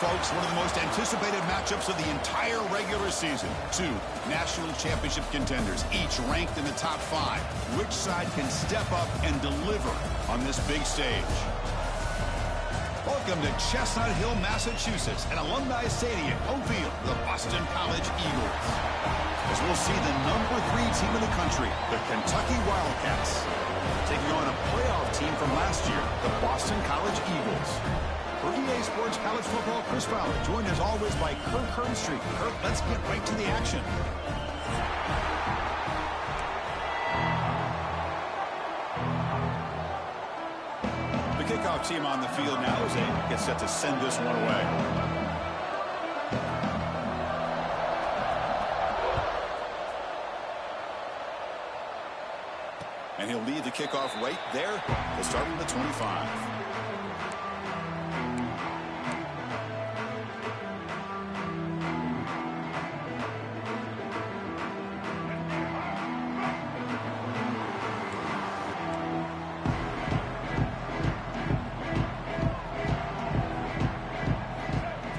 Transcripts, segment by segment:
folks, one of the most anticipated matchups of the entire regular season. Two national championship contenders, each ranked in the top 5. Which side can step up and deliver on this big stage? Welcome to Chestnut Hill, Massachusetts, an alumni stadium, home field for the Boston College Eagles. As we'll see the number 3 team in the country, the Kentucky Wildcats, taking on a playoff team from last year, the Boston College Eagles. For EA Sports College Football, Chris Fowler, joined as always by Kirk Herbstreit. Kirk, let's get right to the action. The kickoff team on the field now as they get set to send this one away. And he'll lead the kickoff right there. He'll start with the 25.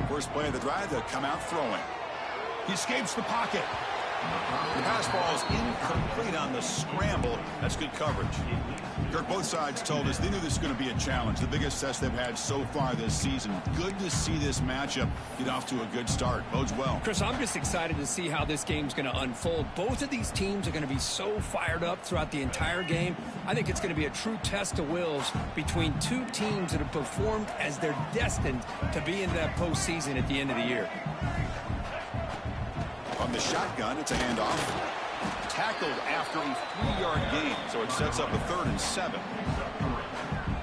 First play of the drive, they'll come out throwing. He escapes the pocket. The pass ball is incomplete on the scramble. That's good coverage. Kirk, both sides told us they knew this was going to be a challenge. The biggest test they've had so far this season. Good to see this matchup get off to a good start. Bodes well. Chris, I'm just excited to see how this game's going to unfold. Both of these teams are going to be so fired up throughout the entire game. I think it's going to be a true test of wills between two teams that have performed as they're destined to be in that postseason at the end of the year. On the shotgun, it's a handoff. Tackled after a 3-yard gain, so it sets up a 3rd and 7.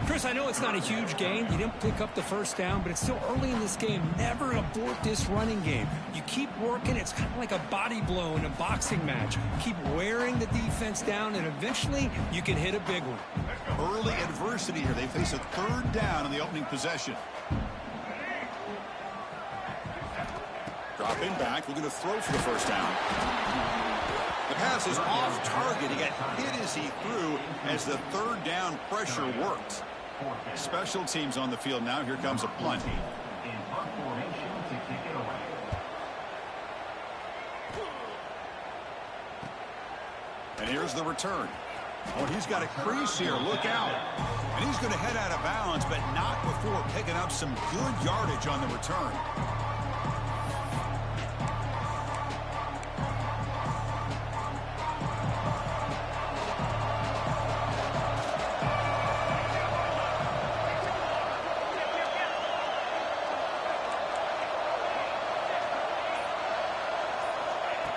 Chris, I know it's not a huge gain. You didn't pick up the first down, but it's still early in this game. Never abort this running game. You keep working. It's kind of like a body blow in a boxing match. Keep wearing the defense down, and eventually you can hit a big one. Early adversity here. They face a 3rd down in the opening possession. Dropping back, looking to throw for the first down. The pass is off target. He got hit as he threw as the 3rd down pressure worked. Special teams on the field now. Here comes a punt. And here's the return. Oh, he's got a crease here. Look out. And he's going to head out of bounds, but not before picking up some good yardage on the return.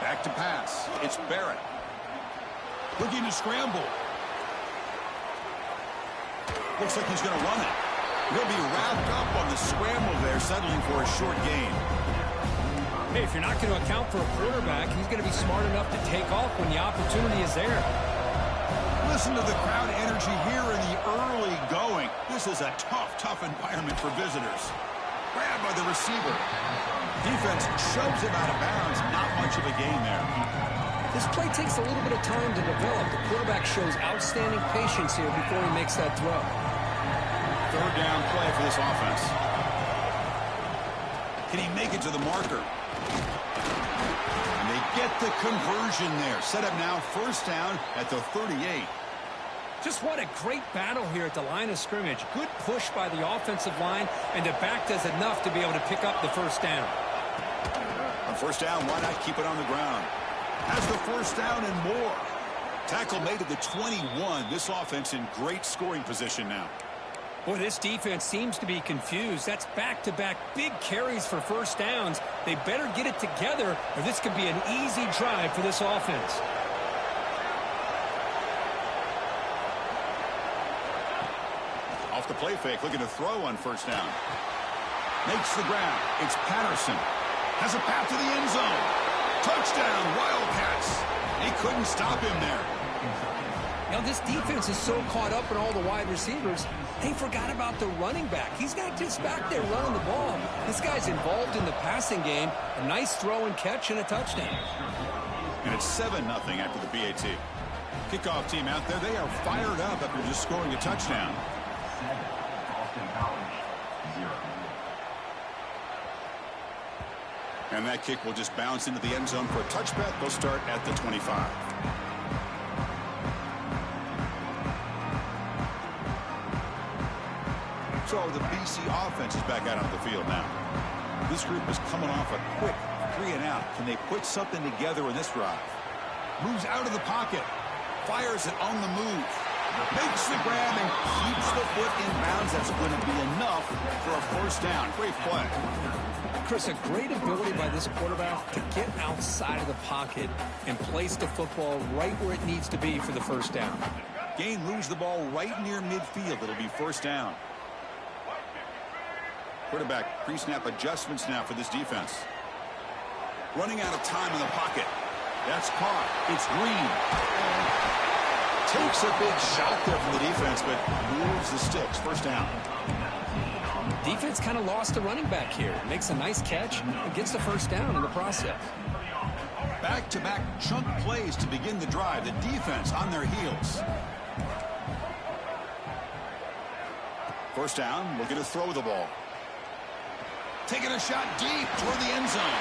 Back to pass. It's Barrett. Looking to scramble. Looks like he's going to run it. He'll be wrapped up on the scramble there, settling for a short gain. Hey, if you're not going to account for a quarterback, he's going to be smart enough to take off when the opportunity is there. Listen to the crowd energy here in the early going. This is a tough environment for visitors. Grabbed by the receiver. Defense shoves him out of bounds. Not much of a gain there. This play takes a little bit of time to develop. The quarterback shows outstanding patience here before he makes that throw. 3rd down play for this offense. Can he make it to the marker? And they get the conversion there. Set up now 1st down at the 38. Just what a great battle here at the line of scrimmage. Good push by the offensive line, and the back does enough to be able to pick up the 1st down. On 1st down, why not keep it on the ground? Has the 1st down and more. Tackle made at the 21. This offense in great scoring position now. Boy, this defense seems to be confused. That's back-to-back big carries for 1st downs. They better get it together, or this could be an easy drive for this offense. Off the play fake, looking to throw on 1st down. Makes the grab. It's Patterson. Has a path to the end zone. Touchdown, Wildcats. He couldn't stop him there. Now, this defense is so caught up in all the wide receivers, they forgot about the running back. He's not just back there running the ball. This guy's involved in the passing game. A nice throw and catch and a touchdown. And it's 7-0 after the BAT. Kickoff team out there, they are fired up after just scoring a touchdown. And that kick will just bounce into the end zone for a touchback. They'll start at the 25. So the BC offense is back out on the field now. This group is coming off a quick 3-and-out. Can they put something together in this drive? Moves out of the pocket. Fires it on the move. Makes the grab and keeps the foot in bounds. That's going to be enough for a first down. Great play. Chris, a great ability by this quarterback to get outside of the pocket and place the football right where it needs to be for the first down. Gain moves the ball right near midfield. It'll be first down. Quarterback pre-snap adjustments now for this defense. Running out of time in the pocket. That's caught. It's Green. Takes a big shot there from the defense, but moves the sticks. First down. Defense kind of lost the running back here. Makes a nice catch and gets the first down in the process. Back-to-back chunk plays to begin the drive. The defense on their heels. First down, looking to throw the ball. Taking a shot deep toward the end zone.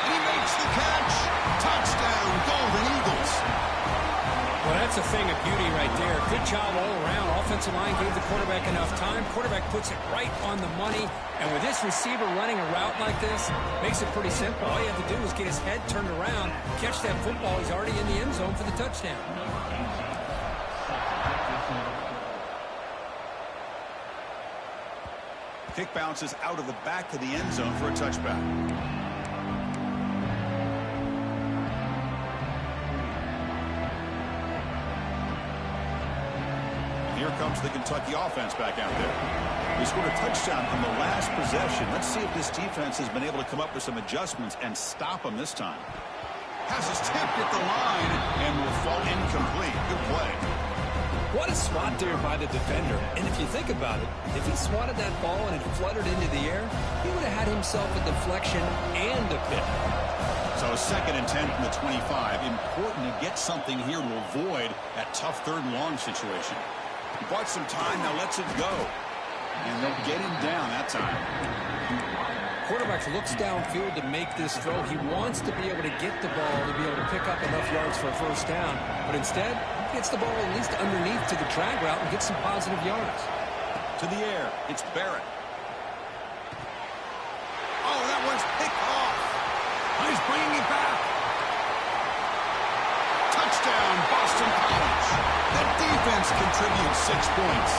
And he makes the catch. Touchdown, Golden Eagles. Well, that's a thing of beauty right there. Good job all around. Offensive line gave the quarterback enough time. Quarterback puts it right on the money. And with this receiver running a route like this, makes it pretty simple. All you have to do is get his head turned around, catch that football. He's already in the end zone for the touchdown. Kick bounces out of the back of the end zone for a touchback. Here comes the Kentucky offense back out there. They scored a touchdown from the last possession. Let's see if this defense has been able to come up with some adjustments and stop them this time. Passes tipped at the line and will fall incomplete. Good play. What a swat there by the defender. And if you think about it, if he swatted that ball and it fluttered into the air, he would have had himself a deflection and a pick. So 2nd and 10 from the 25. Important to get something here to avoid that tough 3rd and long situation. He bought some time, now lets it go. And they'll get him down that time. Quarterback looks downfield to make this throw. He wants to be able to get the ball to be able to pick up enough yards for a first down. But instead, he gets the ball at least underneath to the drag route and gets some positive yards. To the air, it's Barrett. Oh, that one's picked off. He's bringing it back. Touchdown, Boston College. That defense contributes 6 points.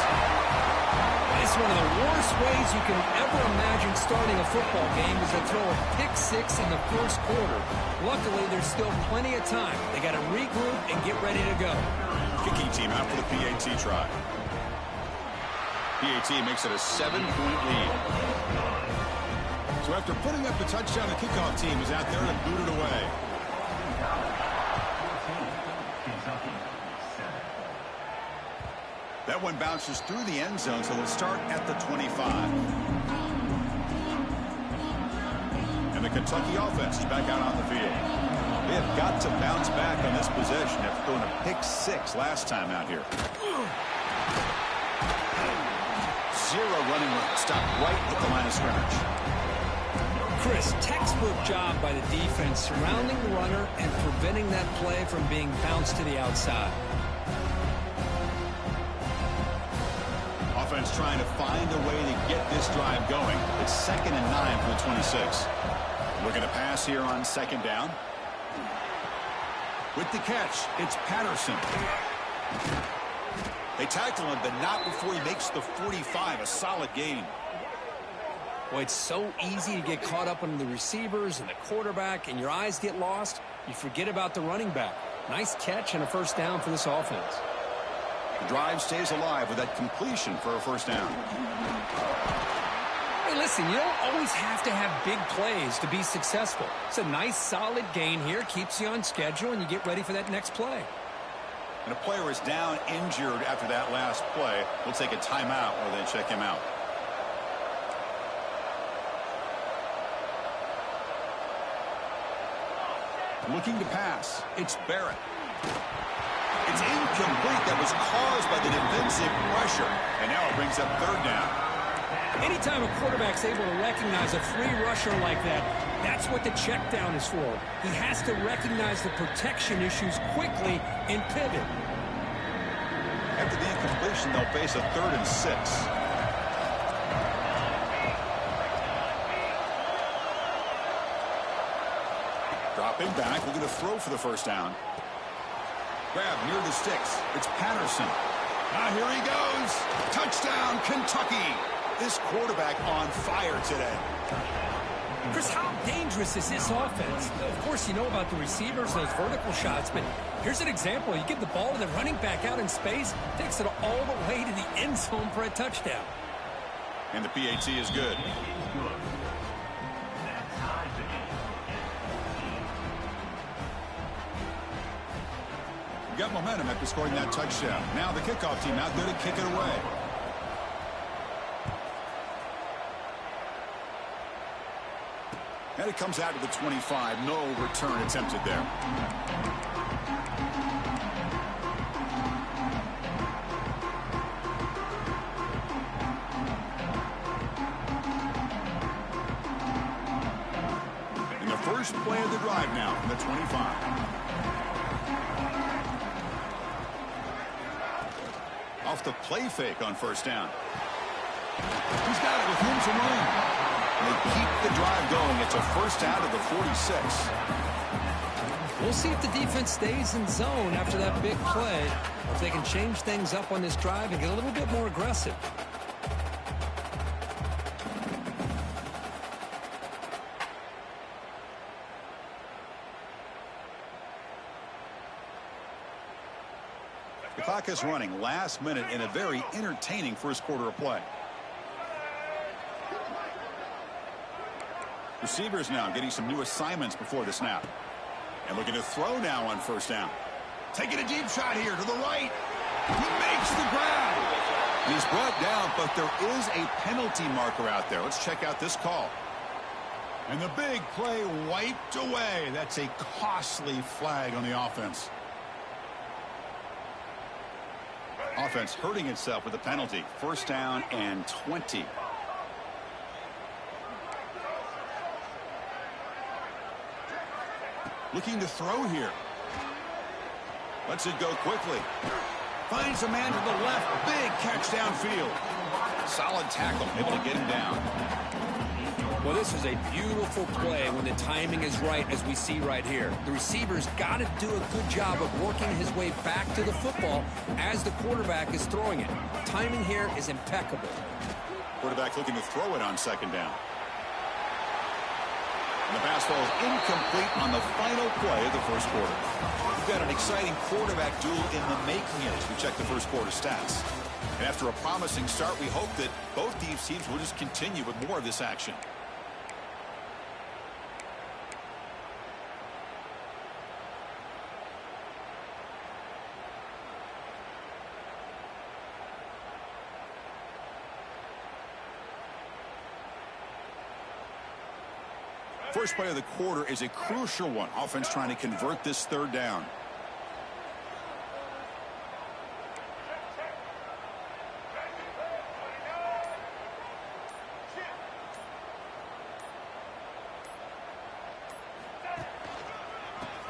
It's one of the worst ways you can ever imagine starting a football game is to throw a pick-6 in the first quarter. Luckily, there's still plenty of time. They got to regroup and get ready to go. Kicking team out for the PAT try. PAT makes it a 7-point lead. So after putting up the touchdown, the kickoff team is out there to boot it away. That one bounces through the end zone, so they'll start at the 25. And the Kentucky offense is back out on the field. They have got to bounce back on this possession after throwing a pick-6 last time out here. 0 running room. Stopped right at the line of scrimmage. Chris, textbook job by the defense surrounding the runner and preventing that play from being bounced to the outside. Offense trying to find a way to get this drive going. It's 2nd and 9 for the 26. Looking to pass here on 2nd down. With the catch, it's Patterson. They tackle him, but not before he makes the 45, a solid gain. Boy, it's so easy to get caught up on the receivers and the quarterback, and your eyes get lost. You forget about the running back. Nice catch and a first down for this offense. The drive stays alive with that completion for a first down. Hey, listen, you don't always have to have big plays to be successful. It's a nice, solid gain here, keeps you on schedule, and you get ready for that next play. And a player is down injured after that last play. We'll take a timeout or they check him out. Looking to pass. It's Barrett. It's incomplete. That was caused by the defensive pressure. And now it brings up 3rd down. Anytime a quarterback's able to recognize a free rusher like that, that's what the check down is for. He has to recognize the protection issues quickly and pivot. After the incompletion, they'll face a 3rd and 6. Dropping back, looking to throw for the first down. Grab near the sticks. It's Patterson. Now here he goes. Touchdown, Kentucky. This quarterback on fire today. Chris, how dangerous is this offense? Of course, you know about the receivers, those vertical shots, but here's an example. You give the ball to the running back out in space, takes it all the way to the end zone for a touchdown. And the PAT is good. Got momentum after scoring that touchdown. Now the kickoff team out there to kick it away. And it comes out to the 25. No return attempted there. And the first play of the drive now from the 25. Off the play fake on first down. He's got it with room to run. They keep the drive going. It's a first down to the 46. We'll see if the defense stays in zone after that big play, or if they can change things up on this drive and get a little bit more aggressive. The clock is running. Last minute in a very entertaining first quarter of play. Receivers now getting some new assignments before the snap. And looking to throw now on first down. Taking a deep shot here to the right. He makes the grab. He's brought down, but there is a penalty marker out there. Let's check out this call. And the big play wiped away. That's a costly flag on the offense. Offense hurting itself with a penalty. First down and 20. Looking to throw here. Lets it go quickly. Finds a man to the left. Big catch downfield. Solid tackle. Able to get him down. Well, this is a beautiful play when the timing is right, as we see right here. The receiver's got to do a good job of working his way back to the football as the quarterback is throwing it. Timing here is impeccable. Quarterback looking to throw it on second down. And the pass falls incomplete on the final play of the first quarter. We've got an exciting quarterback duel in the making here as we check the first quarter stats. And after a promising start, we hope that both these teams will just continue with more of this action. First play of the quarter is a crucial one. Offense trying to convert this third down.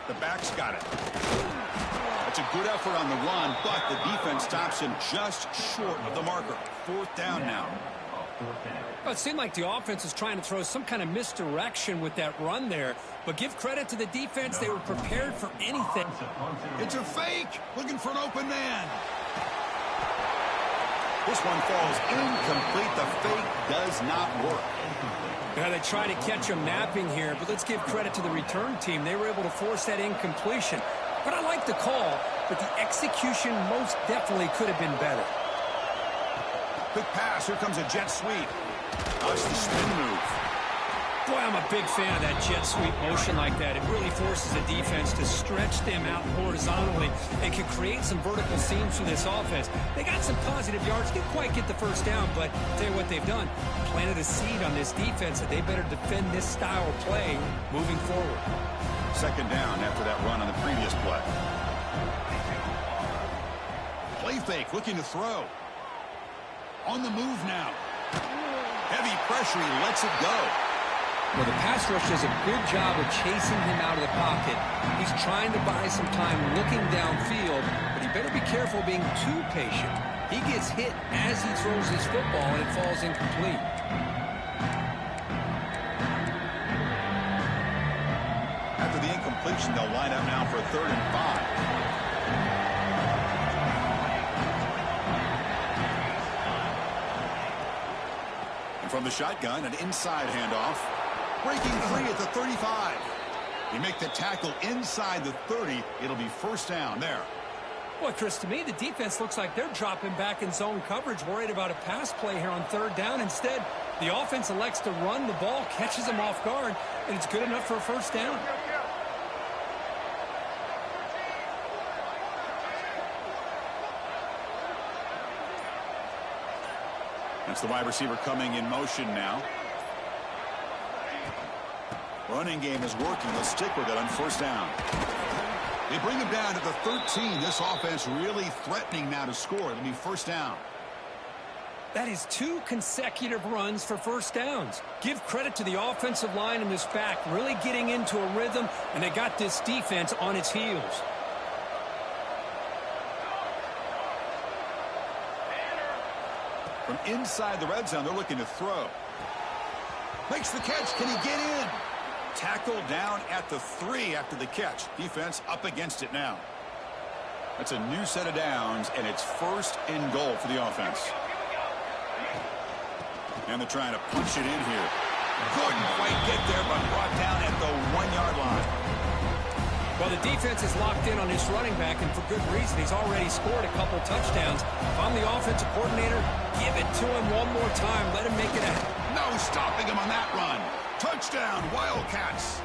The back's got it. That's a good effort on the run, but the defense stops him just short of the marker. Fourth down now. Well, it seemed like the offense was trying to throw some kind of misdirection with that run there. But give credit to the defense. They were prepared for anything. It's a fake. Looking for an open man. This one falls incomplete. The fake does not work. Now they try to catch him napping here, but let's give credit to the return team. They were able to force that incompletion. But I like the call, but the execution most definitely could have been better. Quick pass. Here comes a jet sweep. That's the spin move. Boy, I'm a big fan of that jet sweep motion like that. It really forces the defense to stretch them out horizontally and can create some vertical seams for this offense. They got some positive yards. Didn't quite get the first down, but I'll tell you what they've done. Planted a seed on this defense that they better defend this style of play moving forward. Second down after that run on the previous play. Play fake, looking to throw. On the move now. Heavy pressure, he lets it go. Well, the pass rush does a good job of chasing him out of the pocket. He's trying to buy some time looking downfield, but he better be careful being too patient. He gets hit as he throws his football, and it falls incomplete. After the incompletion, they'll line up now for 3rd and 5. And from the shotgun, an inside handoff. Breaking free at the 35. You make the tackle inside the 30. It'll be 1st down there. Boy, Chris, to me, the defense looks like they're dropping back in zone coverage, worried about a pass play here on 3rd down. Instead, the offense elects to run the ball, catches them off guard, and it's good enough for a 1st down. That's the wide receiver coming in motion now. Running game is working. They'll stick with it on 1st down. They bring him down to the 13. This offense really threatening now to score. It'll be 1st down. That is 2 consecutive runs for 1st downs. Give credit to the offensive line in this back, really getting into a rhythm, and they got this defense on its heels. From inside the red zone, they're looking to throw. Makes the catch. Can he get in? Tackled down at the 3 after the catch. Defense up against it now. That's a new set of downs, and it's 1st and goal for the offense. And they're trying to punch it in here. Couldn't quite get there, but brought down at the 1-yard line. Well, the defense is locked in on his running back, and for good reason. He's already scored a couple touchdowns. If I'm the offensive coordinator, give it to him one more time. Let him make it a... No stopping him on that run. Touchdown, Wildcats.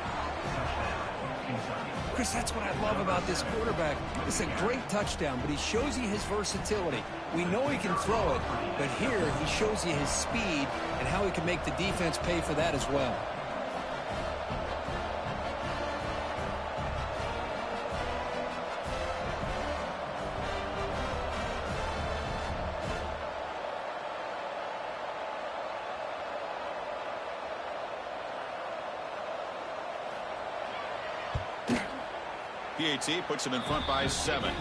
Chris, that's what I love about this quarterback. It's a great touchdown, but he shows you his versatility. We know he can throw it, but here he shows you his speed and how he can make the defense pay for that as well. PAT puts him in front by 7.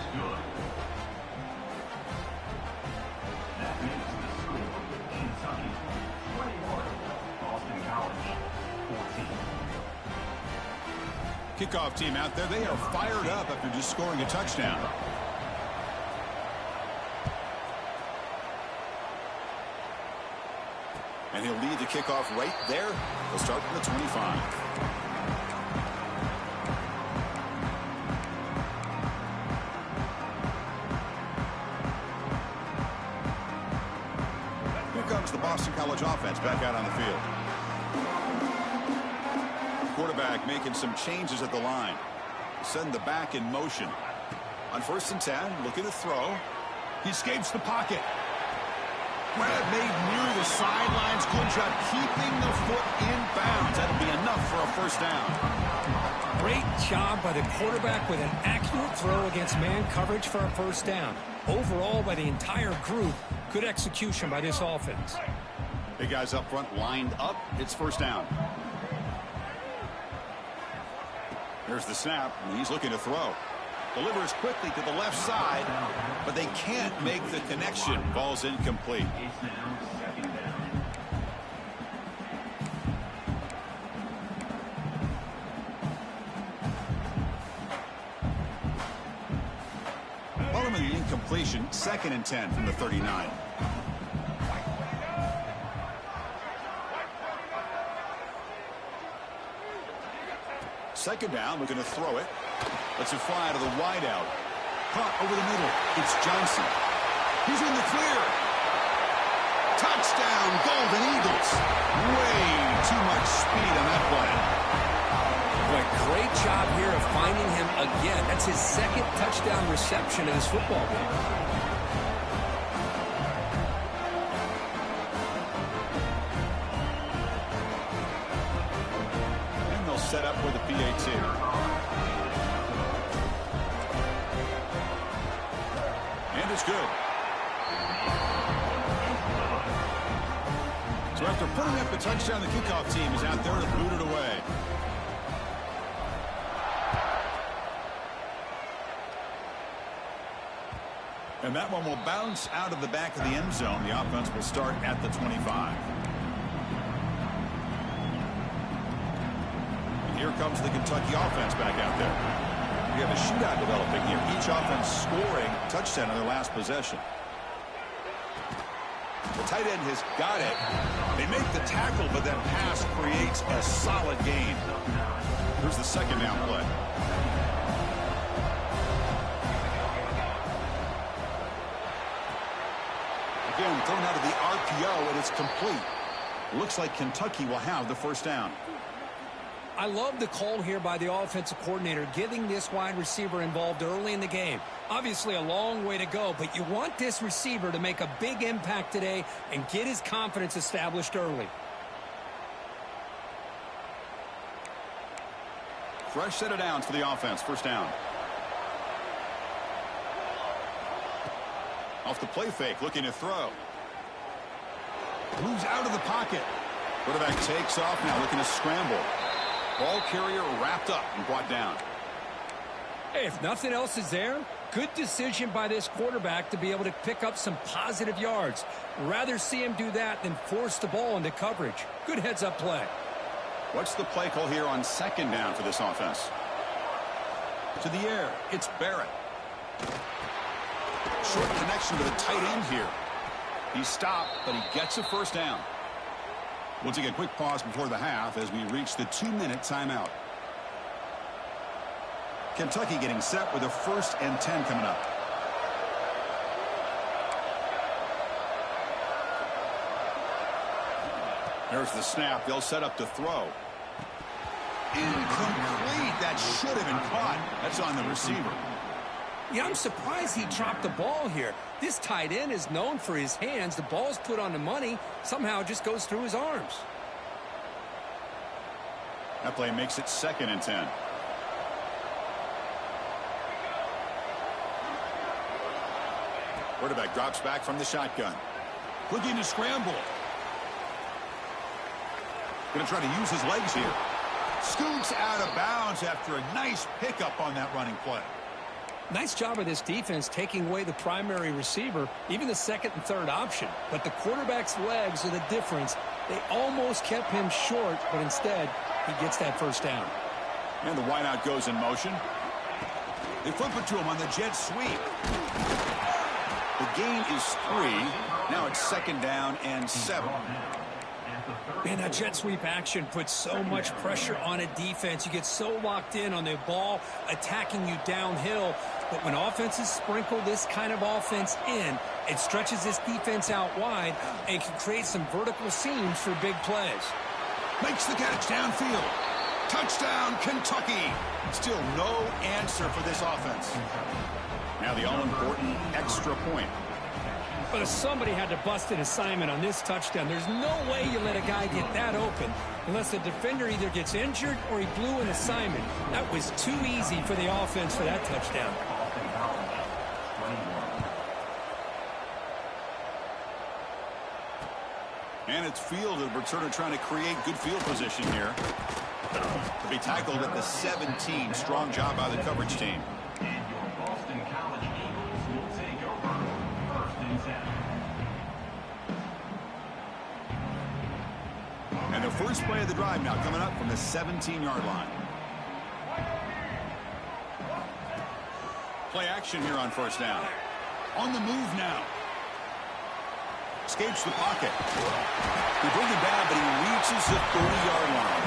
Kickoff team out there. They are fired up after just scoring a touchdown. And he'll lead the kickoff right there. He'll start from the 25. Comes the Boston College offense back out on the field. Quarterback making some changes at the line. Send the back in motion. On 1st and 10, looking to throw. He escapes the pocket. Grab made near the sidelines. Good job keeping the foot in bounds. That'll be enough for a 1st down. Great job by the quarterback with an accurate throw against man coverage for a 1st down. Overall, by the entire group, good execution by this offense. Big guys up front lined up. It's 1st down. There's the snap, and he's looking to throw. Delivers quickly to the left side, but they can't make the connection. Ball's incomplete. Following the incompletion, 2nd and 10 from the 39. Second down, looking to throw it. Lets it fly to the wideout. Caught over the middle. It's Johnson. He's in the clear. Touchdown, Golden Eagles. Way too much speed on that play. Boy, great job here of finding him again. That's his 2nd touchdown reception in this football game. Set up with a PAT. And it's good. So after putting up the touchdown, the kickoff team is out there to boot it away. And that one will bounce out of the back of the end zone. The offense will start at the 25. And here comes the Kentucky offense back out there. We have a shootout developing here. Each offense scoring a touchdown on their last possession. The tight end has got it. They make the tackle, but that pass creates a solid gain. Here's the second down play. Again, thrown out of the RPO, and it's complete. Looks like Kentucky will have the first down. I love the call here by the offensive coordinator, getting this wide receiver involved early in the game. Obviously a long way to go, but you want this receiver to make a big impact today and get his confidence established early. Fresh set of downs for the offense. First down. Off the play fake, looking to throw. Moves out of the pocket. Quarterback takes off now, looking to scramble. Ball carrier wrapped up and brought down. Hey, if nothing else is there, good decision by this quarterback to be able to pick up some positive yards. Rather see him do that than force the ball into coverage. Good heads-up play. What's the play call here on second down for this offense? To the air, it's Barrett. Short connection to the tight end here. He stopped, but he gets a first down. We'll take a quick pause before the half as we reach the 2-minute timeout. Kentucky getting set with a 1st and 10 coming up. There's the snap. They'll set up to throw. Incomplete. That should have been caught. That's on the receiver. Yeah, I'm surprised he dropped the ball here. This tight end is known for his hands. The ball's put on the money. Somehow it just goes through his arms. That play makes it 2nd and 10. Quarterback drops back from the shotgun. Looking to scramble. Going to try to use his legs here. Scoots out of bounds after a nice pickup on that running play. Nice job of this defense taking away the primary receiver, even the 2nd and 3rd option. But the quarterback's legs are the difference. They almost kept him short, but instead, he gets that first down. And the wideout goes in motion. They flip it to him on the jet sweep. The gain is 3. Now it's 2nd down and 7. Man, that jet sweep action puts so much pressure on a defense. You get so locked in on the ball attacking you downhill. But when offenses sprinkle this kind of offense in, it stretches this defense out wide and can create some vertical seams for big plays. Makes the catch downfield. Touchdown, Kentucky. Still no answer for this offense. Now the all-important extra point. But somebody had to bust an assignment on this touchdown. There's no way you let a guy get that open unless the defender either gets injured or he blew an assignment. That was too easy for the offense for that touchdown. And it's fielded. Returner trying to create good field position here. To be tackled at the 17. Strong job by the coverage team. And the first play of the drive now coming up from the 17-yard line. Play action here on first down. On the move now. Escapes the pocket. They bring him down, but he reaches the 30-yard line.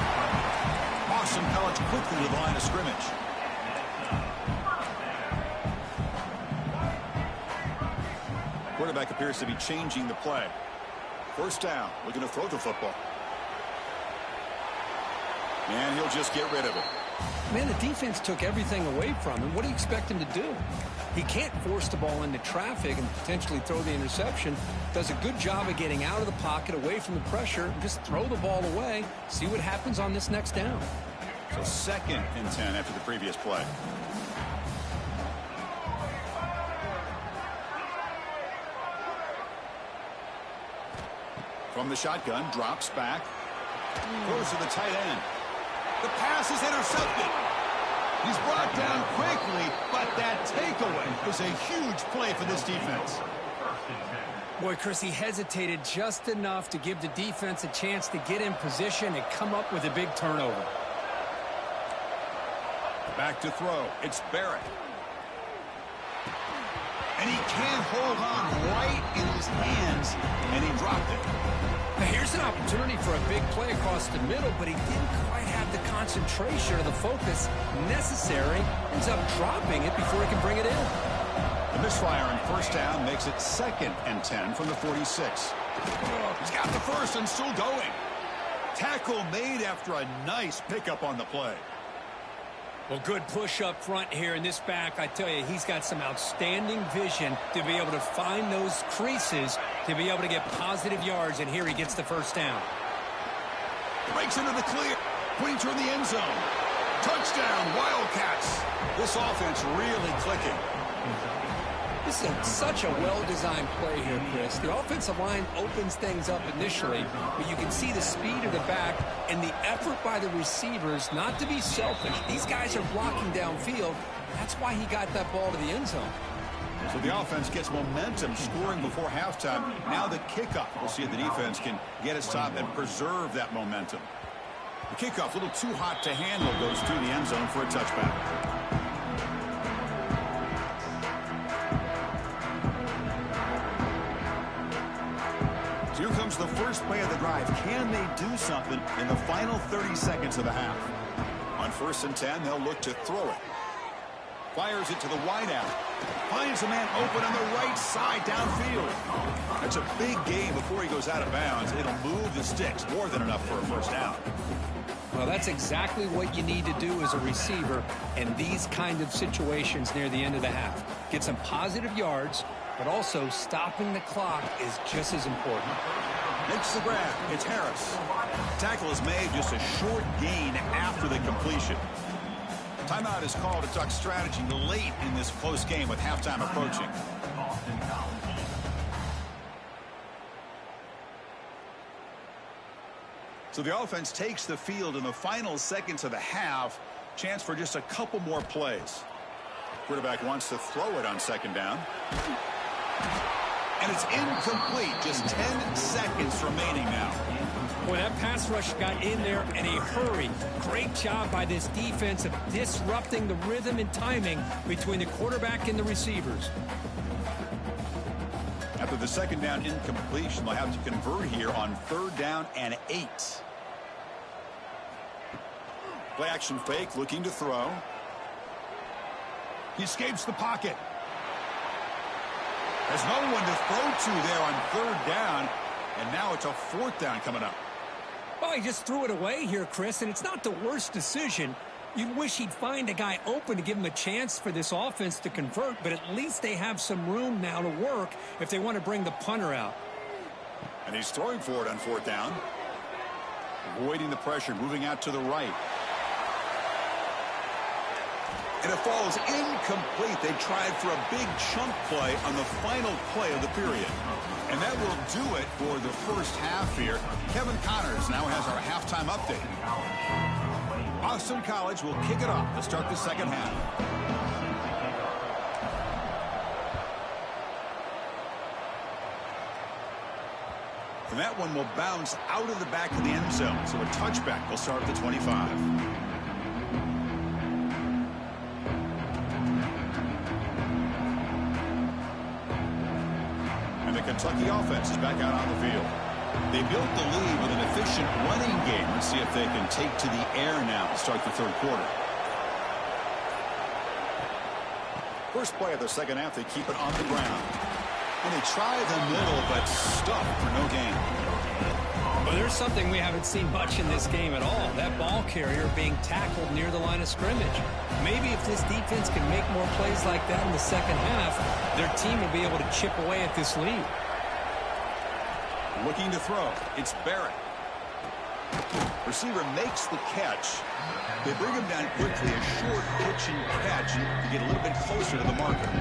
Boston College quickly to the line of scrimmage. Quarterback appears to be changing the play. First down, looking to throw the football. And he'll just get rid of it. Man, the defense took everything away from him. What do you expect him to do? He can't force the ball into traffic and potentially throw the interception. Does a good job of getting out of the pocket, away from the pressure, and just throw the ball away. See what happens on this next down. So 2nd and 10 after the previous play. From the shotgun, drops back. Goes to the tight end. The pass is intercepted. He's brought down quickly, but that takeaway is a huge play for this defense. Boy, Chris, he hesitated just enough to give the defense a chance to get in position and come up with a big turnover. Back to throw. It's Barrett. And he can't hold on right in his hands, and he dropped it. Now here's an opportunity for a big play across the middle, but he didn't quite have the concentration or the focus necessary. Ends up dropping it before he can bring it in. The misfire on first down makes it 2nd and 10 from the 46. He's got the first and still going. Tackle made after a nice pickup on the play. Well, good push up front here in this back. I tell you, he's got some outstanding vision to be able to find those creases, to be able to get positive yards, and here he gets the first down. Breaks into the clear, pointing toward the end zone. Touchdown, Wildcats. This offense really clicking. This is such a well-designed play here, Chris. The offensive line opens things up initially, but you can see the speed of the back and the effort by the receivers not to be selfish. These guys are blocking downfield. That's why he got that ball to the end zone. So the offense gets momentum, scoring before halftime. Now the kickoff. We'll see if the defense can get a stop and preserve that momentum. The kickoff, a little too hot to handle, goes through the end zone for a touchback. Here comes the first play of the drive. Can they do something in the final 30 seconds of the half? On 1st and 10, they'll look to throw it. Fires it to the wideout. Finds a man open on the right side downfield. That's a big gain before he goes out of bounds. It'll move the sticks, more than enough for a first down. Well, that's exactly what you need to do as a receiver in these kind of situations near the end of the half. Get some positive yards, but also stopping the clock is just as important. Makes the grab. It's Harris. Tackle is made, just a short gain after the completion. Timeout is called to talk strategy late in this close game with halftime approaching. So the offense takes the field in the final seconds of the half. Chance for just a couple more plays. Quarterback wants to throw it on 2nd down. And it's incomplete. Just 10 seconds remaining now. Boy, that pass rush got in there in a hurry. Great job by this defense of disrupting the rhythm and timing between the quarterback and the receivers. After the 2nd down incompletion, they'll have to convert here on 3rd down and 8. Play action fake, looking to throw. He escapes the pocket. There's no one to throw to there on 3rd down, and now it's a 4th down coming up. Well, he just threw it away here, Chris, and it's not the worst decision. You'd wish he'd find a guy open to give him a chance for this offense to convert, but at least they have some room now to work if they want to bring the punter out. And he's throwing for it on 4th down. Avoiding the pressure, moving out to the right. And it falls incomplete. They tried for a big chunk play on the final play of the period. And that will do it for the first half here. Kevin Connors now has our halftime update. Boston College will kick it off to start the 2nd half. And that one will bounce out of the back of the end zone. So a touchback will start at the 25. Kentucky offense is back out on the field. They built the lead with an efficient running game. Let's see if they can take to the air now to start the 3rd quarter. First play of the 2nd half, they keep it on the ground. And they try the middle, but stuffed for no gain. Well, there's something we haven't seen much in this game at all. That ball carrier being tackled near the line of scrimmage. Maybe if this defense can make more plays like that in the 2nd half, their team will be able to chip away at this lead. Looking to throw. It's Barrett. Receiver makes the catch. They bring him down quickly. A short pitch and catch to get a little bit closer to the marker.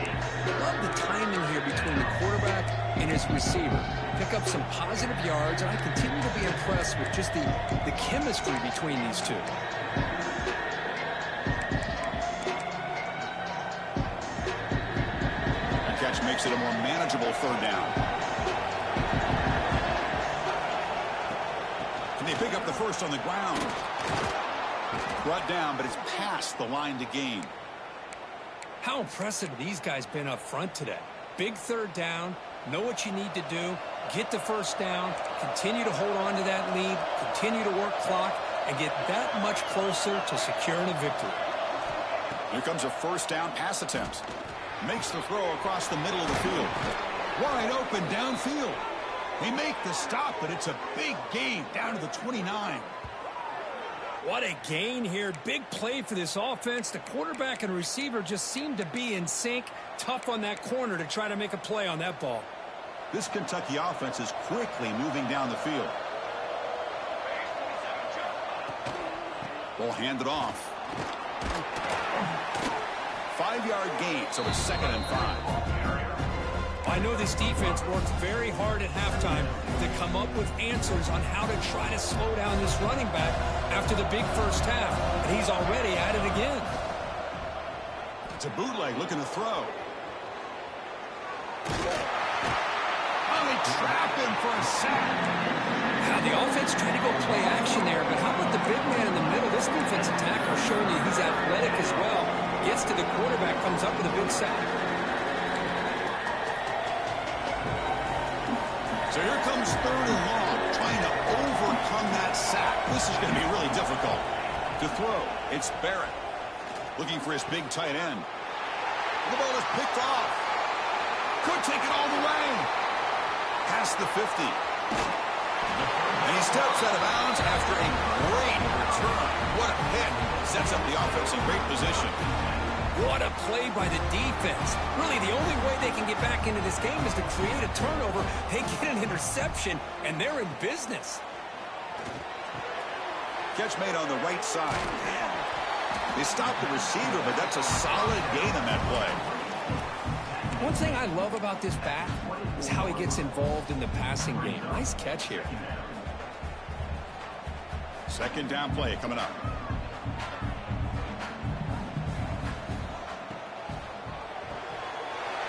I love the timing here between the quarterback and his receiver. Pick up some positive yards, and I continue to be impressed with just the chemistry between these two. That catch makes it a more manageable third down. And they pick up the first on the ground. Brought down, but it's past the line to gain. How impressive have these guys been up front today? Big third down, know what you need to do, get the first down, continue to hold on to that lead, continue to work clock, and get that much closer to securing a victory. Here comes a first down pass attempt. Makes the throw across the middle of the field. Wide open downfield. They make the stop, but it's a big gain down to the 29. What a gain here. Big play for this offense. The quarterback and receiver just seem to be in sync. Tough on that corner to try to make a play on that ball. This Kentucky offense is quickly moving down the field. Ball handed off. 5-yard gain, so it's 2nd and 5. I know this defense worked very hard at halftime to come up with answers on how to try to slow down this running back after the big first half, and he's already at it again. It's a bootleg looking to throw. Oh, they trap him for a sack. Now the offense trying to go play action there, but how about the big man in the middle? This defensive tackle showing you he's athletic as well. Gets to the quarterback, comes up with a big sack. So here comes 3rd and long, trying to overcome that sack. This is going to be really difficult. To throw, it's Barrett. Looking for his big tight end. The ball is picked off. Could take it all the way. Past the 50. And he steps out of bounds after a great return. What a hit. Sets up the offense in great position. What a play by the defense. Really, the only way they can get back into this game is to create a turnover. They get an interception, and they're in business. Catch made on the right side. They stopped the receiver, but that's a solid gain on that play. One thing I love about this back is how he gets involved in the passing game. Nice catch here. 2nd down play coming up.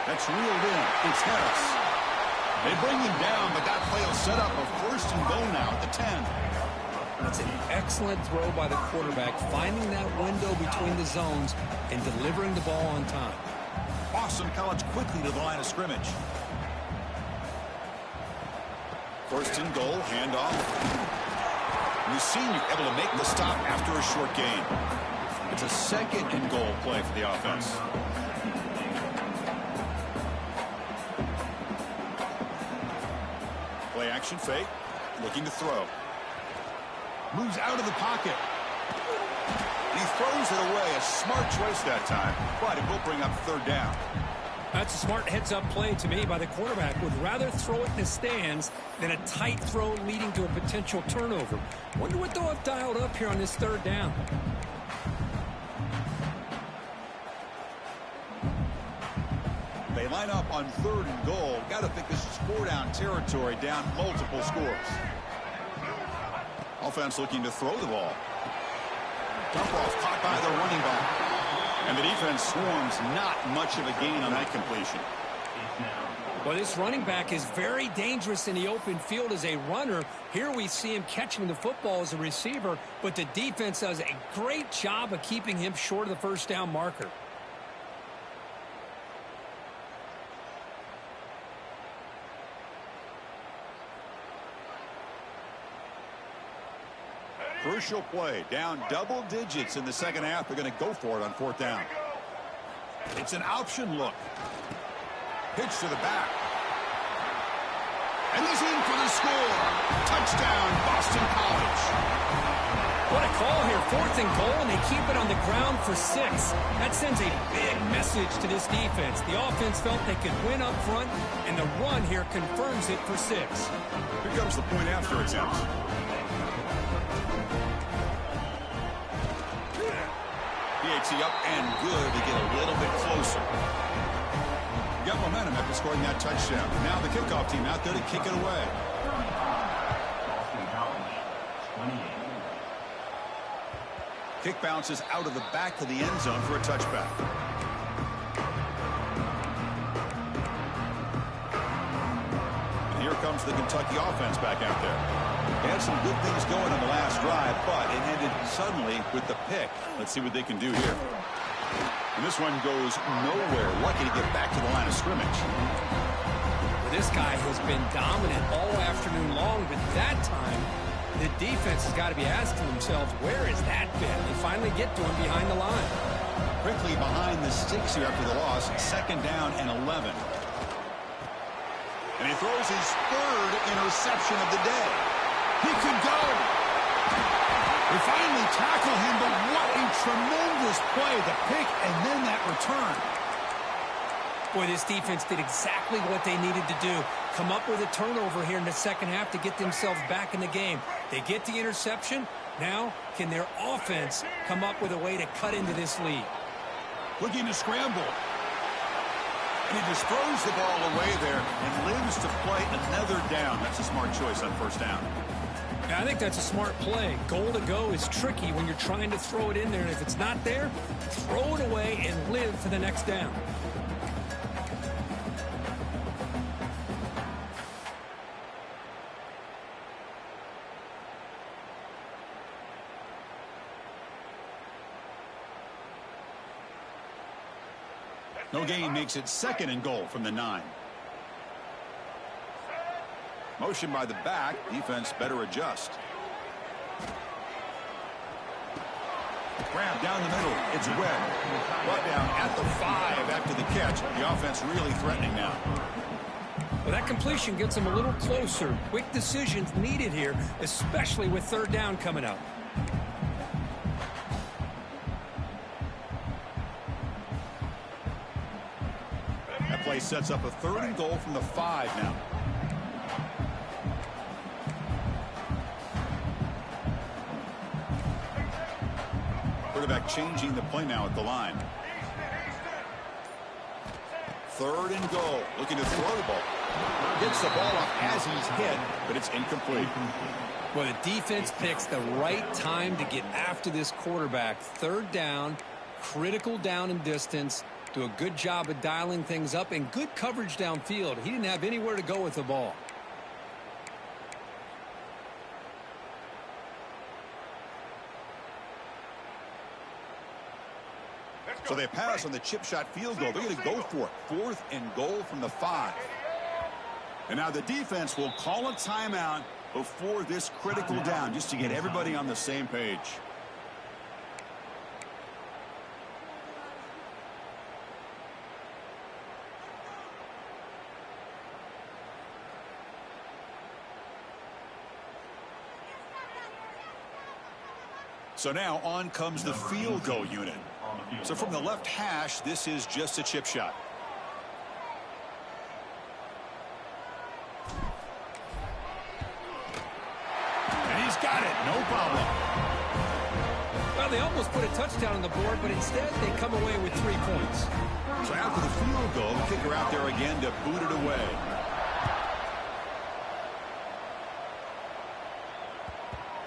That's reeled in. It's Harris. They bring him down, but that play will set up a 1st and goal now at the 10. That's an excellent throw by the quarterback, finding that window between the zones and delivering the ball on time. Boston College quickly to the line of scrimmage. 1st and goal, handoff. And the senior able to make the stop after a short gain. It's a 2nd and goal play for the offense. Play action fake, looking to throw. Moves out of the pocket. He throws it away. A smart choice that time, but it will bring up 3rd down. That's a smart heads-up play to me by the quarterback. Would rather throw it in the stands than a tight throw leading to a potential turnover. Wonder what they'll have dialed up here on this 3rd down. They line up on 3rd and goal. Got to think this is 4-down territory, down multiple scores. Offense looking to throw the ball. Dump off caught by the running back. And the defense swarms, not much of a gain on that completion. Well, this running back is very dangerous in the open field as a runner. Here we see him catching the football as a receiver, but the defense does a great job of keeping him short of the 1st down marker. Crucial play, down double digits in the 2nd half. They're going to go for it on 4th down. It's an option look. Pitch to the back. And he's in for the score. Touchdown, Boston College. What a call here. 4th and goal, and they keep it on the ground for 6. That sends a big message to this defense. The offense felt they could win up front, and the run here confirms it for 6. Here comes the point after attempt. PAT up and good to get a little bit closer. Got momentum after scoring that touchdown. Now the kickoff team out there to kick it away. Kick bounces out of the back to the end zone for a touchback. And here comes the Kentucky offense back out there. They had some good things going on the last drive, but it ended suddenly with the pick. Let's see what they can do here. And this one goes nowhere. Lucky to get back to the line of scrimmage. Well, this guy has been dominant all afternoon long, but that time, the defense has got to be asking themselves, where has that been? They finally get to him behind the line. Quickly behind the sticks here after the loss. 2nd down and 11. And he throws his 3rd interception of the day. He could go. They finally tackle him, but what a tremendous play. The pick and then that return. Boy, this defense did exactly what they needed to do. Come up with a turnover here in the second half to get themselves back in the game. They get the interception. Now, can their offense come up with a way to cut into this lead? Looking to scramble. And he just throws the ball away there and lives to play another down. That's a smart choice on 1st down. I think that's a smart play. Goal to go is tricky when you're trying to throw it in there. And if it's not there, throw it away and live for the next down. No gain makes it 2nd and goal from the 9. Motion by the back. Defense better adjust. Grab down the middle. It's Webb. Brought down at the 5 after the catch. The offense really threatening now. Well, that completion gets them a little closer. Quick decisions needed here, especially with 3rd down coming up. That play sets up a 3rd and goal from the 5 now. Quarterback changing the play now at the line. 3rd and goal. Looking to throw the ball. Gets the ball off as he's hit, but it's incomplete. Well, the defense picks the right time to get after this quarterback. 3rd down, critical down and distance. Do a good job of dialing things up and good coverage downfield. He didn't have anywhere to go with the ball. So they pass on the chip shot field goal. They're going to go for it. 4th and goal from the 5. And now the defense will call a timeout before this critical down just to get everybody on the same page. So now on comes the field goal unit. So from the left hash, this is just a chip shot. And he's got it. No problem. Well, they almost put a touchdown on the board, but instead they come away with 3 points. So after the field goal, the kicker out there again to boot it away.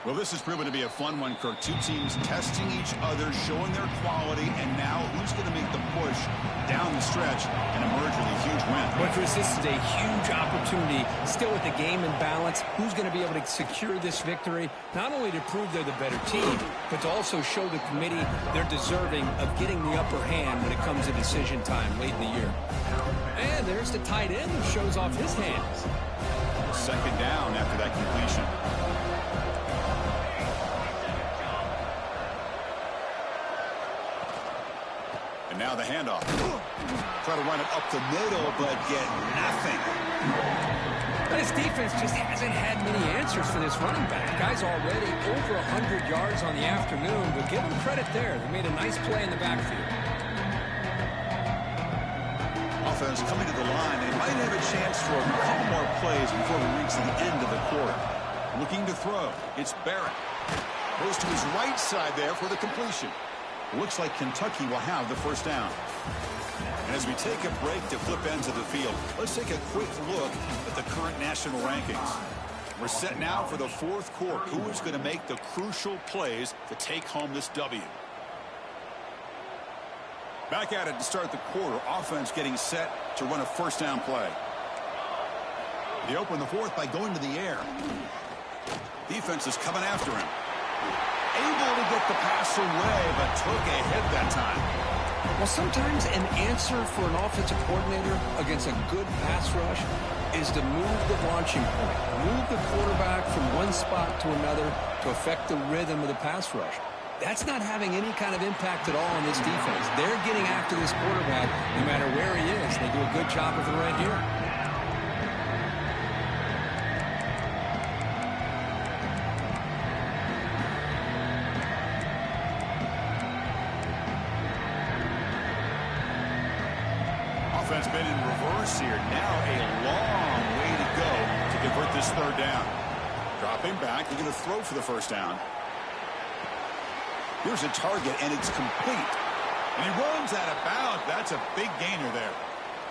Well, this has proven to be a fun one, Kirk. 2 teams testing each other, showing their quality, and now who's going to make the push down the stretch and emerge with a huge win? Well, Chris, this is a huge opportunity. Still with the game in balance, who's going to be able to secure this victory, not only to prove they're the better team, but to also show the committee they're deserving of getting the upper hand when it comes to decision time late in the year. And there's the tight end who shows off his hands. 2nd down after that completion. And now the handoff. Try to run it up the middle, but get nothing. But his defense just hasn't had many answers for this running back. Guy's already over 100 yards on the afternoon, but give him credit there. They made a nice play in the backfield. Offense coming to the line. They might have a chance for a couple more plays before we reach the end of the quarter. Looking to throw. It's Barrett. Goes to his right side there for the completion. Looks like Kentucky will have the first down. And as we take a break to flip ends of the field, let's take a quick look at the current national rankings. We're set now for the fourth quarter. Who is going to make the crucial plays to take home this W? Back at it to start the quarter. Offense getting set to run a first down play. They open the fourth by going to the air. Defense is coming after him. Able to get the pass away, but took a hit that time. Well, sometimes an answer for an offensive coordinator against a good pass rush is to move the launching point, move the quarterback from one spot to another to affect the rhythm of the pass rush. That's not having any kind of impact at all on this defense. They're getting after this quarterback no matter where he is. They do a good job of it right here. Offense been in reverse here. Now a long way to go to convert this third down. Dropping back, they're going to throw for the first down. Here's a target, and it's complete. And he runs out of bounds. That's a big gainer there.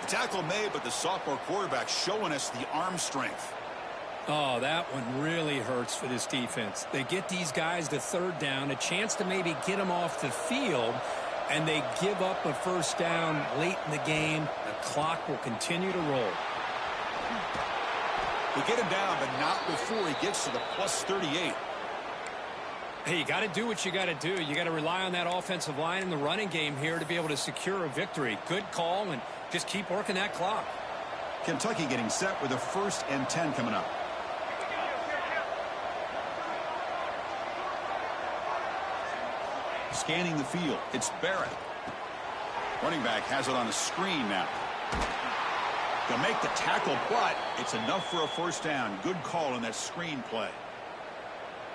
The tackle made, but the sophomore quarterback showing us the arm strength. Oh, that one really hurts for this defense. They get these guys to third down, a chance to maybe get them off the field, and they give up a first down late in the game. The clock will continue to roll. They get him down, but not before he gets to the plus 38. Hey, you got to do what you got to do. You got to rely on that offensive line in the running game here to be able to secure a victory. Good call, and just keep working that clock. Kentucky getting set with a 1st and 10 coming up. Scanning the field, it's Barrett. Running back has it on a screen now. They'll make the tackle, but it's enough for a first down. Good call on that screen play.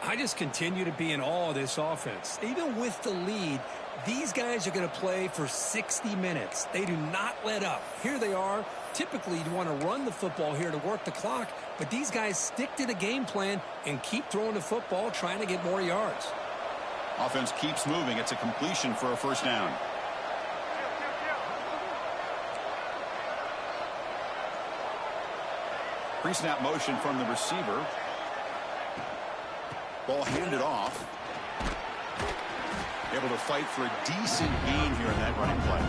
I just continue to be in awe of this offense. Even with the lead, these guys are going to play for 60 minutes. They do not let up. Here they are. Typically, you want to run the football here to work the clock, but these guys stick to the game plan and keep throwing the football, trying to get more yards. Offense keeps moving. It's a completion for a first down. Pre-snap motion from the receiver. Ball handed off. Able to fight for a decent gain here in that running play.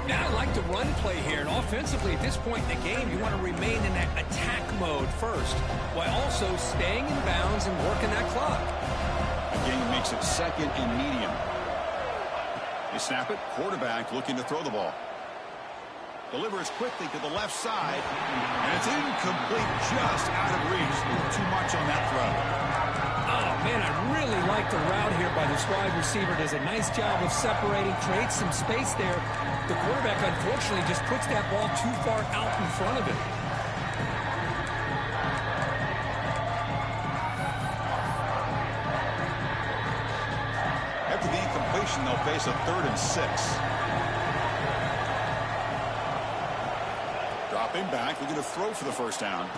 Now I like the run play here, and offensively at this point in the game, you want to remain in that attack mode first, while also staying in bounds and working that clock. Again, makes it 2nd and medium. They snap it. Quarterback looking to throw the ball. Delivers quickly to the left side, and it's incomplete, just out of reach. Too much on that throw. Oh, man, I really like the route here by this wide receiver. Does a nice job of separating, creates some space there. The quarterback, unfortunately, just puts that ball too far out in front of him. After the incompletion, they'll face a 3rd and 6. Dropping back, looking to throw for the first down.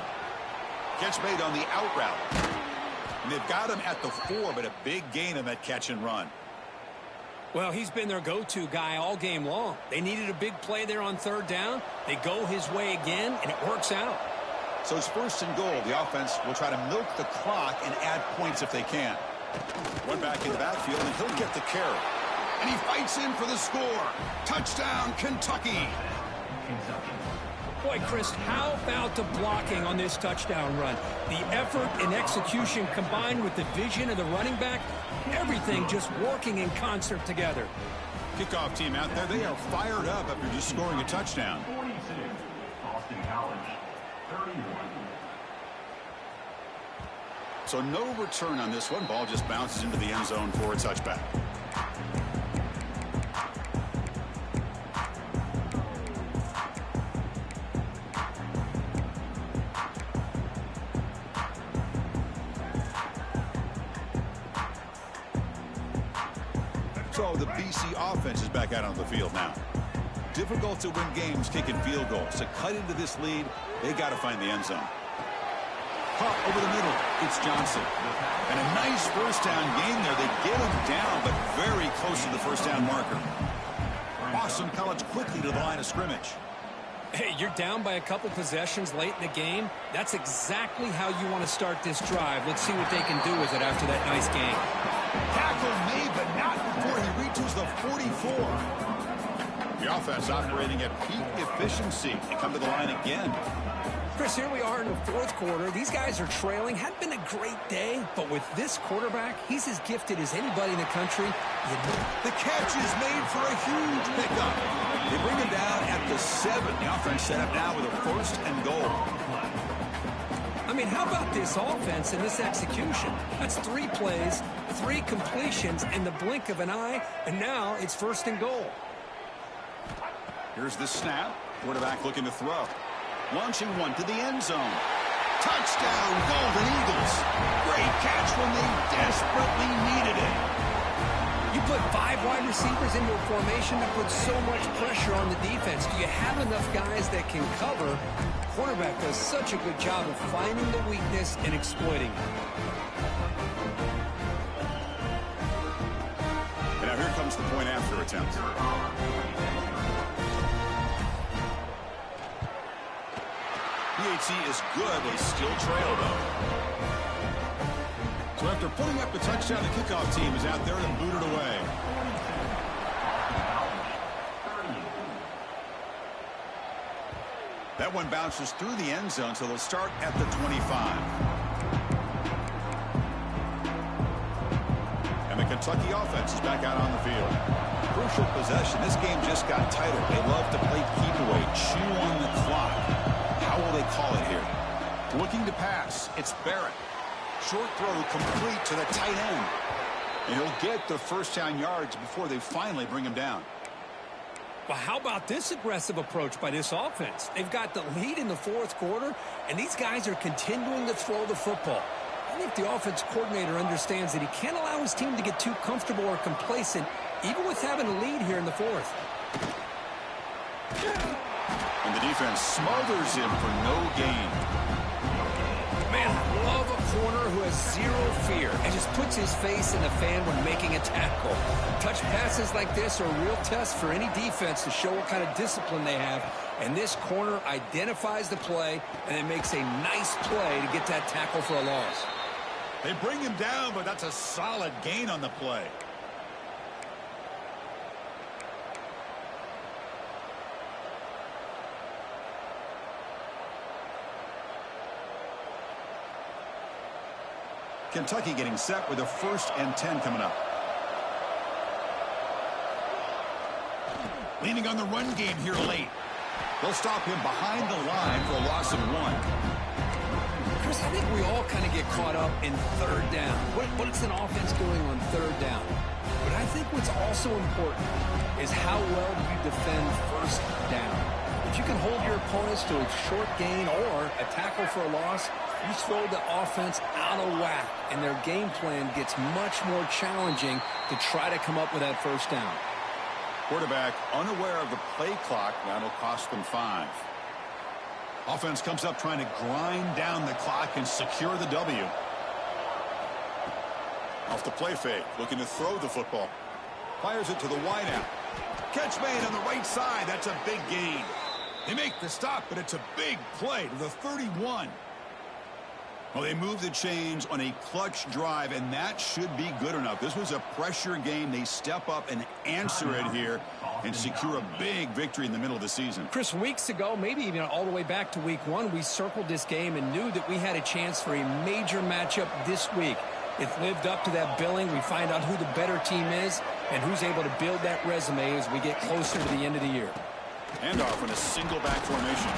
Catch made on the out route. And they've got him at the 4, but a big gain on that catch and run. Well, he's been their go-to guy all game long. They needed a big play there on 3rd down. They go his way again, and it works out. So it's 1st and goal. The offense will try to milk the clock and add points if they can. One back in the backfield, and he'll get the carry. And he fights in for the score. Touchdown, Kentucky. Boy, Chris, how about the blocking on this touchdown run? The effort and execution combined with the vision of the running back, everything just working in concert together. Kickoff team out there, they are fired up after just scoring a touchdown. 46, Boston College, 31. So no return on this one. Ball just bounces into the end zone for a touchback. So the BC offense is back out on the field now. Difficult to win games kicking field goals. To cut into this lead, they got to find the end zone. Caught over the middle. It's Johnson. And a nice first down gain there. They get him down, but very close to the first down marker. Boston College quickly to the line of scrimmage. Hey, you're down by a couple possessions late in the game. That's exactly how you want to start this drive. Let's see what they can do with it after that nice game. Tackle made, but not before he reaches the 44. The offense operating at peak efficiency. They come to the line again. Chris, here we are in the fourth quarter. These guys are trailing. Hadn't been a great day, but with this quarterback, he's as gifted as anybody in the country. The catch is made for a huge pickup. They bring him down at the 7. The offense set up now with a first and goal. I mean, how about this offense and this execution? That's 3 plays, 3 completions in the blink of an eye, and now it's first and goal. Here's the snap. Quarterback looking to throw. Launching one to the end zone. Touchdown, Golden Eagles. Great catch when they desperately needed it. You put 5 wide receivers into a formation that puts so much pressure on the defense. Do you have enough guys that can cover? Quarterback does such a good job of finding the weakness and exploiting it. And now here comes the point after attempt. PHC is good. They still trail, though. So after putting up the touchdown, the kickoff team is out there to boot it away. That one bounces through the end zone, so they'll start at the 25. And the Kentucky offense is back out on the field. Crucial possession. This game just got tighter. They love to play keep away, chew on the clock. How will they call it here? Looking to pass. It's Barrett. Short throw complete to the tight end. And he'll get the first down yards before they finally bring him down. Well, how about this aggressive approach by this offense? They've got the lead in the fourth quarter, and these guys are continuing to throw the football. I think the offense coordinator understands that he can't allow his team to get too comfortable or complacent, even with having a lead here in the fourth. And the defense smothers him for no gain. Man, I love a corner who has zero fear and just puts his face in the fan when making a tackle. Touch passes like this are a real test for any defense to show what kind of discipline they have. And this corner identifies the play and then makes a nice play to get that tackle for a loss. They bring him down, but that's a solid gain on the play. Kentucky getting set with a 1st and 10 coming up. Leaning on the run game here late. They'll stop him behind the line for a loss of 1. Chris, I think we all kind of get caught up in third down. What's an offense doing on third down? But I think what's also important is how well do you defend first down. If you can hold your opponents to a short gain or a tackle for a loss, you throw the offense out of whack, and their game plan gets much more challenging to try to come up with that first down. Quarterback unaware of the play clock. That'll cost them 5. Offense comes up trying to grind down the clock and secure the W. Off the play fake, looking to throw the football. Fires it to the wideout. Catch made on the right side. That's a big gain. They make the stop, but it's a big play to the 31. Well, they move the chains on a clutch drive, and that should be good enough. This was a pressure game. They step up and answer it here and secure a big victory in the middle of the season. Chris, weeks ago, maybe even all the way back to week 1, we circled this game and knew that we had a chance for a major matchup this week. It lived up to that billing. We find out who the better team is and who's able to build that resume as we get closer to the end of the year. Handoff in a single back formation.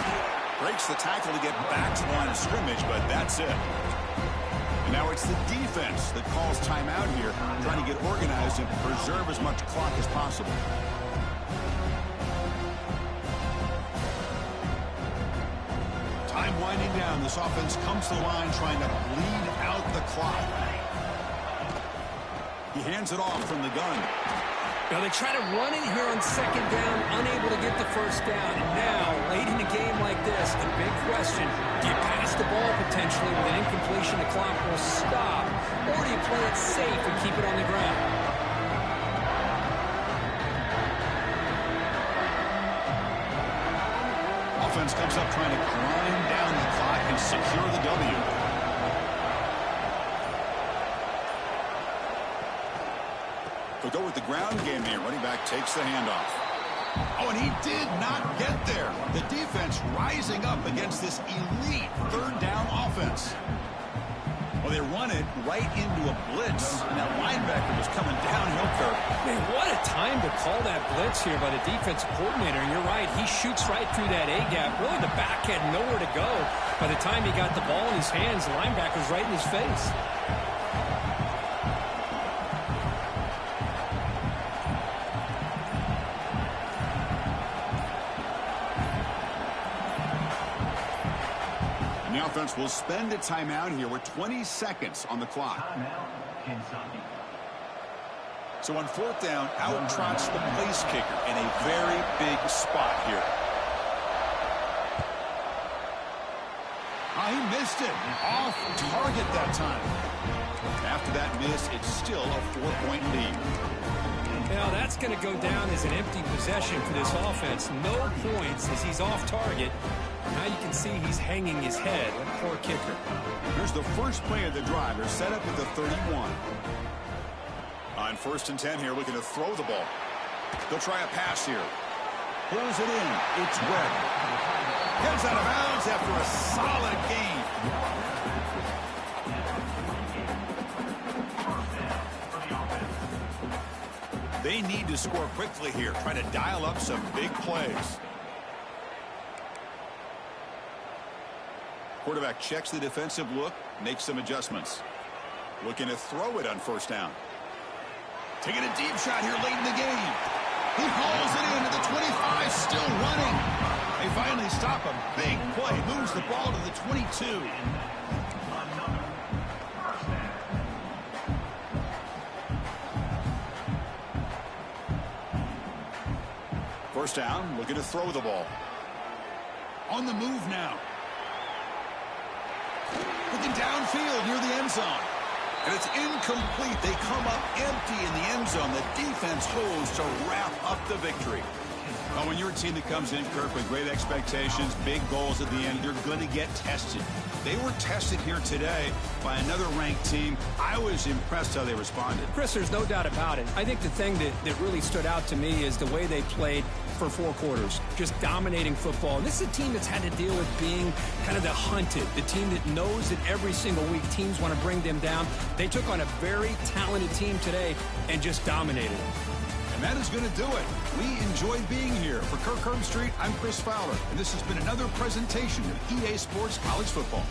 Breaks the tackle to get back to the line of scrimmage, but that's it. And now it's the defense that calls timeout here, trying to get organized and preserve as much clock as possible. Time winding down. This offense comes to the line trying to bleed out the clock. He hands it off from the gun. Now they try to run it here on second down, unable to get the first down. And now, late in a game like this, the big question, do you pass the ball potentially with an clock will stop, or do you play it safe and keep it on the ground? Offense comes up trying to grind down the clock and secure the W. They'll go with the ground game here. Running back takes the handoff. Oh, and he did not get there. The defense rising up against this elite third down offense. Well, they run it right into a blitz, and that linebacker was coming downhill curve. Man, what a time to call that blitz here by the defensive coordinator. And you're right, he shoots right through that A-gap. Really, the back had nowhere to go. By the time he got the ball in his hands, the linebacker's right in his face. Offense will spend a timeout here with 20 seconds on the clock. Kentucky. So on fourth down, out trots the place kicker in a very big spot here. Oh, he missed it. Off target that time. After that miss, it's still a 4-point lead. Now that's going to go down as an empty possession for this offense. No points as he's off target. Now you can see he's hanging his head. What a poor kicker. Here's the first play of the drive. They're set up at the 31. On 1st and 10 here, looking to throw the ball. They'll try a pass here. Pulls it in. It's Webb. Gets out of bounds after a solid gain. They need to score quickly here. Trying to dial up some big plays. Quarterback checks the defensive look, makes some adjustments. Looking to throw it on 1st down. Taking a deep shot here late in the game. He hauls it in at the 25, still running. They finally stop a big play. Moves the ball to the 22. First down, looking to throw the ball. On the move now. Looking downfield near the end zone. And it's incomplete. They come up empty in the end zone. The defense holds to wrap up the victory. Well, when you're a team that comes in, Kirk, with great expectations, big goals at the end, you're going to get tested. They were tested here today by another ranked team. I was impressed how they responded. Chris, there's no doubt about it. I think the thing that really stood out to me is the way they played for 4 quarters, just dominating football. And this is a team that's had to deal with being kind of the hunted, the team that knows that every single week teams want to bring them down. They took on a very talented team today and just dominated them. And that is going to do it. We enjoyed being here. For Kirk Herbstreit, I'm Chris Fowler, and this has been another presentation of EA Sports College Football.